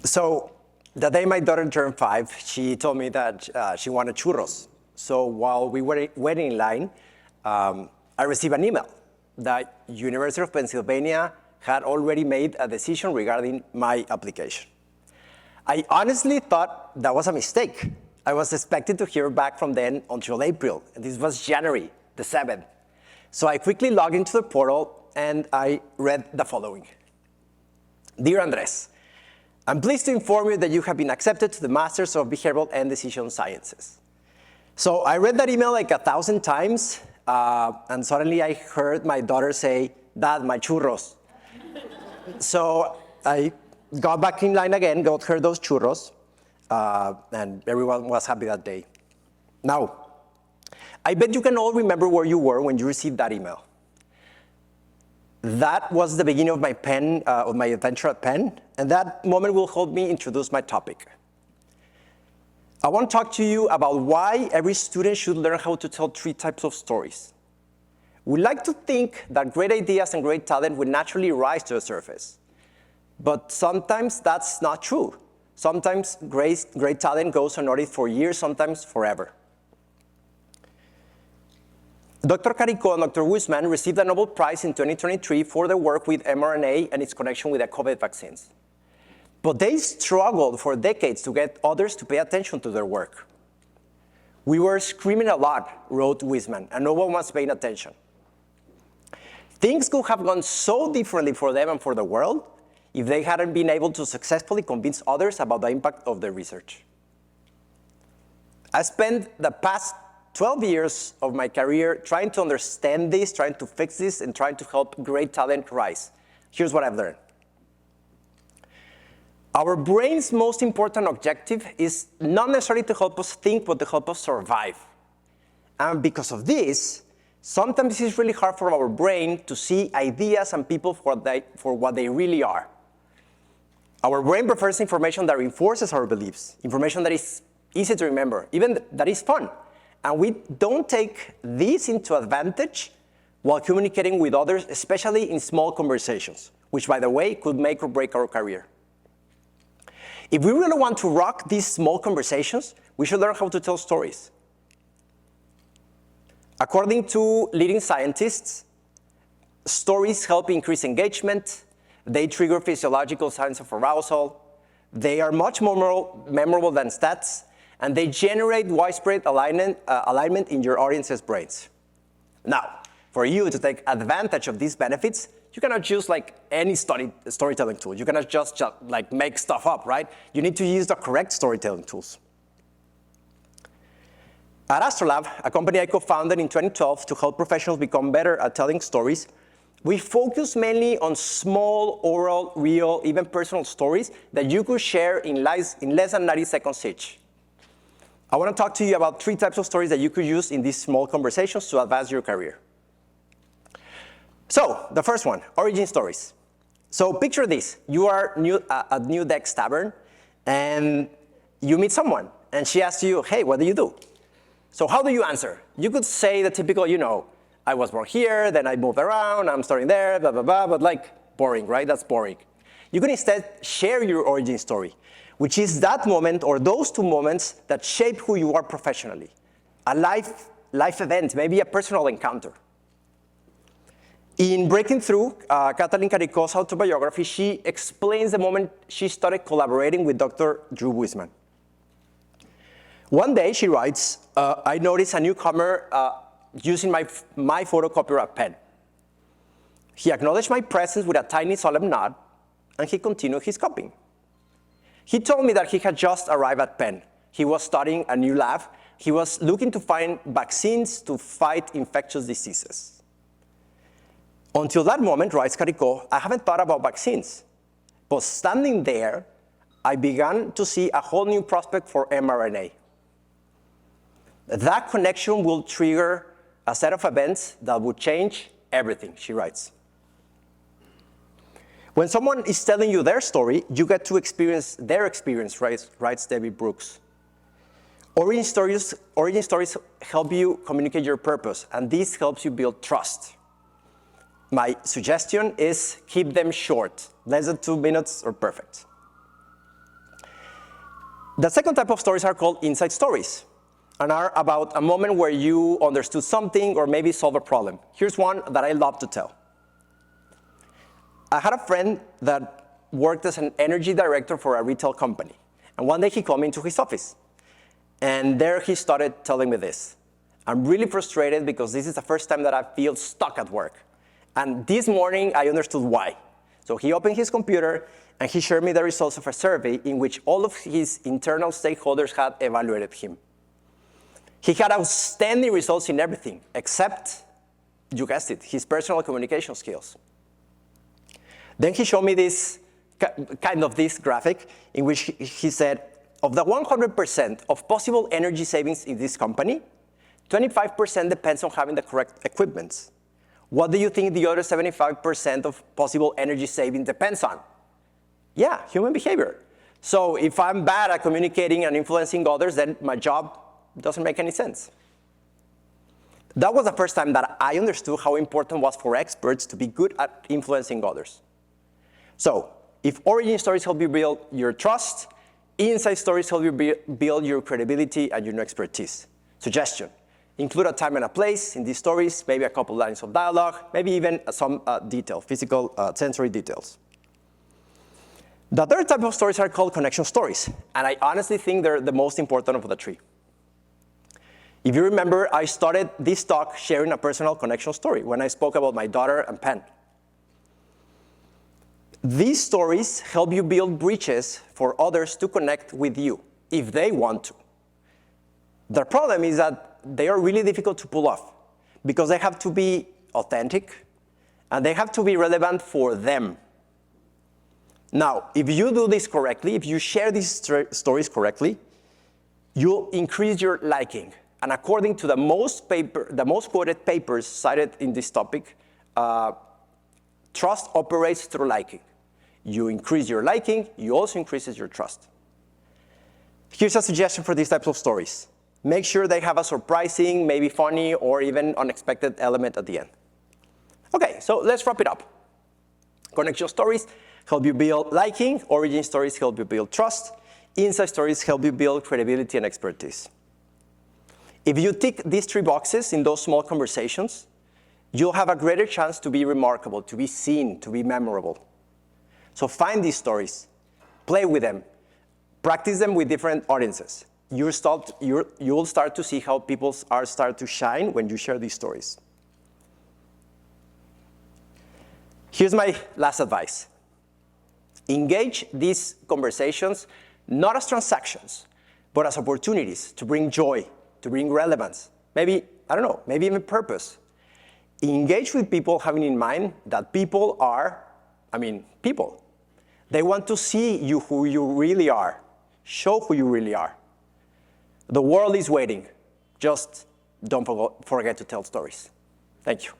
So the day my daughter turned 5, she told me that she wanted churros. So while we were waiting in line, I received an email that University of Pennsylvania had already made a decision regarding my application. I honestly thought that was a mistake. I was expected to hear back from them until April, and this was January the 7th. So I quickly logged into the portal and I read the following. Dear Andrés, I'm pleased to inform you that you have been accepted to the Masters of Behavioral and Decision Sciences. So I read that email like 1,000 times, and suddenly I heard my daughter say, Dad, my churros. So I got back in line again, got her those churros, and everyone was happy that day. Now, I bet you can all remember where you were when you received that email. That was the beginning of my Penn, of my adventure at Penn, and that moment will help me introduce my topic. I want to talk to you about why every student should learn how to tell 3 types of stories. We like to think that great ideas and great talent will naturally rise to the surface. But sometimes that's not true. Sometimes great talent goes unnoticed for years, sometimes forever. Dr. Caricó and Dr. Wisman received a Nobel Prize in 2023 for their work with mRNA and its connection with the COVID vaccines. But they struggled for decades to get others to pay attention to their work. We were screaming a lot, wrote Wisman, and no one was paying attention. Things could have gone so differently for them and for the world if they hadn't been able to successfully convince others about the impact of their research. I spent the past 12 years of my career trying to understand this, trying to fix this, and trying to help great talent rise. Here's what I've learned. Our brain's most important objective is not necessarily to help us think, but to help us survive. And because of this, sometimes it's really hard for our brain to see ideas and people for what they really are. Our brain prefers information that reinforces our beliefs, information that is easy to remember, even that is fun. And we don't take this into advantage while communicating with others, especially in small conversations, which, by the way, could make or break our career. If we really want to rock these small conversations, we should learn how to tell stories. According to leading scientists, stories help increase engagement, they trigger physiological signs of arousal, they are much more memorable than stats, and they generate widespread alignment in your audience's brains. Now, for you to take advantage of these benefits, you cannot use like any storytelling tool. You cannot just like make stuff up, right? You need to use the correct storytelling tools. At Astrolab, a company I co-founded in 2012 to help professionals become better at telling stories, we focus mainly on small, oral, real, even personal stories that you could share in less than 90 seconds each. I want to talk to you about 3 types of stories that you could use in these small conversations to advance your career. So, the first one, origin stories. So picture this. You are at New Deck's Tavern, and you meet someone, and she asks you, hey, what do you do? So how do you answer? You could say the typical, I was born here, then I moved around, I'm starting there, blah, blah, blah, but like boring, right? That's boring. You can instead share your origin story, which is that moment or those 2 moments that shape who you are professionally. A life event, maybe a personal encounter. In Breaking Through, Kathleen Caricó's autobiography, she explains the moment she started collaborating with Dr. Drew Wisman. One day, she writes, I noticed a newcomer using my photocopier at Penn. He acknowledged my presence with a tiny solemn nod, and he continued his copying. He told me that he had just arrived at Penn. He was starting a new lab. He was looking to find vaccines to fight infectious diseases. Until that moment, writes Caricó, I haven't thought about vaccines. But standing there, I began to see a whole new prospect for mRNA. That connection will trigger a set of events that would change everything, she writes. When someone is telling you their story, you get to experience their experience, writes David Brooks. Origin stories help you communicate your purpose, and this helps you build trust. My suggestion is keep them short. Less than 2 minutes are perfect. The second type of stories are called inside stories and are about a moment where you understood something or maybe solved a problem. Here's one that I love to tell. I had a friend that worked as an energy director for a retail company. And one day he called me into his office. And there he started telling me this. I'm really frustrated because this is the first time that I feel stuck at work. And this morning I understood why. So he opened his computer and he shared me the results of a survey in which all of his internal stakeholders had evaluated him. He had outstanding results in everything, except, you guessed it, his personal communication skills. Then he showed me this graphic in which he said, of the 100% of possible energy savings in this company, 25% depends on having the correct equipment. What do you think the other 75% of possible energy saving depends on? Yeah, human behavior. So if I'm bad at communicating and influencing others, then my job doesn't make any sense. That was the first time that I understood how important it was for experts to be good at influencing others. So if origin stories help you build your trust, inside stories help you build your credibility and your expertise. Suggestion, include a time and a place in these stories, maybe a couple lines of dialogue, maybe even some detail, physical, sensory details. The third type of stories are called connection stories, and I honestly think they're the most important of the three. If you remember, I started this talk sharing a personal connection story when I spoke about my daughter and Penn. These stories help you build bridges for others to connect with you, if they want to. The problem is that they are really difficult to pull off, because they have to be authentic, and they have to be relevant for them. Now, if you do this correctly, if you share these stories correctly, you'll increase your liking. And according to the most quoted papers cited in this topic, trust operates through liking. You increase your liking, you also increases your trust. Here's a suggestion for these types of stories. Make sure they have a surprising, maybe funny, or even unexpected element at the end. Okay, so let's wrap it up. Connection stories help you build liking, origin stories help you build trust, inside stories help you build credibility and expertise. If you tick these three boxes in those small conversations, you'll have a greater chance to be remarkable, to be seen, to be memorable. So find these stories, play with them, practice them with different audiences. You'll start to see how people start to shine when you share these stories. Here's my last advice. Engage these conversations not as transactions, but as opportunities to bring joy, to bring relevance, maybe, I don't know, maybe even purpose. Engage with people having in mind that people are, people. They want to see you who you really are. Show who you really are. The world is waiting. Just don't forget to tell stories. Thank you.